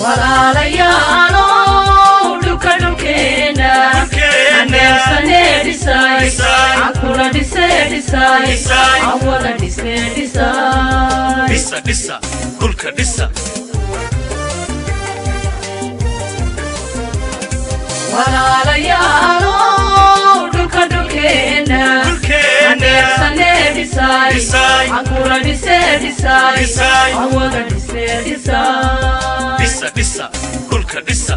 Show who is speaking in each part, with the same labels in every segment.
Speaker 1: walaalayaalo dhulka dhulkeena aneersane dhisay akula dhisay awada dhisay
Speaker 2: dhisa dhulka dhisa
Speaker 1: walaalayaalo dhulka dhulkeena aneersane dhisay akula dhisay awada dhisay
Speaker 2: dhisa dhulka dhisa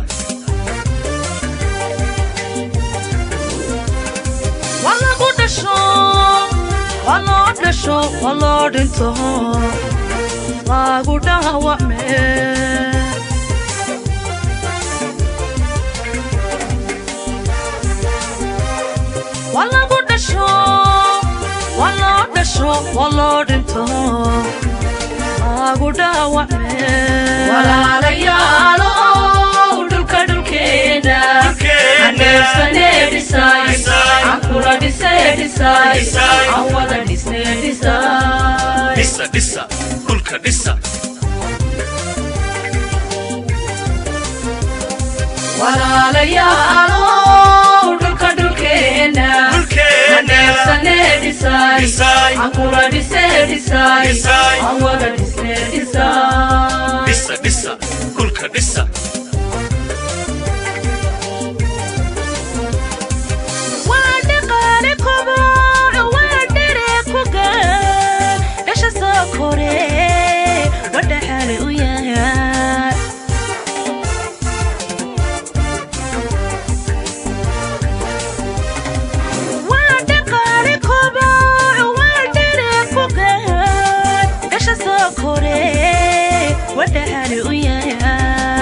Speaker 1: walo dhinto lagu dhaawacme walagu dhasho walo dhinto lagu dhaawacme walaalayaalo dhulka dhulkeena aneersane dhisay akula dhisay awada dhisay
Speaker 2: dhisa dhulka dhisa
Speaker 1: walaalayaalo dhulka dhulkeena aneersane dhisay akula dhisay awada dhisay
Speaker 2: dhisa dhulka dhisa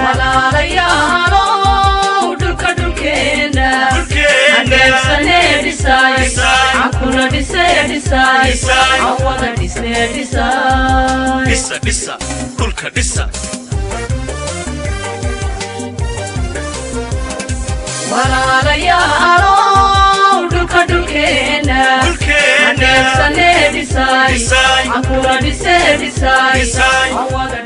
Speaker 1: walaalayaalo dhulka dhulkeena aneersane dhisay akula dhisay awada dhisay
Speaker 2: dhisa dhulka dhisa
Speaker 1: walaalayaalo dhulka dhulkeena aneersane dhisay akula dhisay awada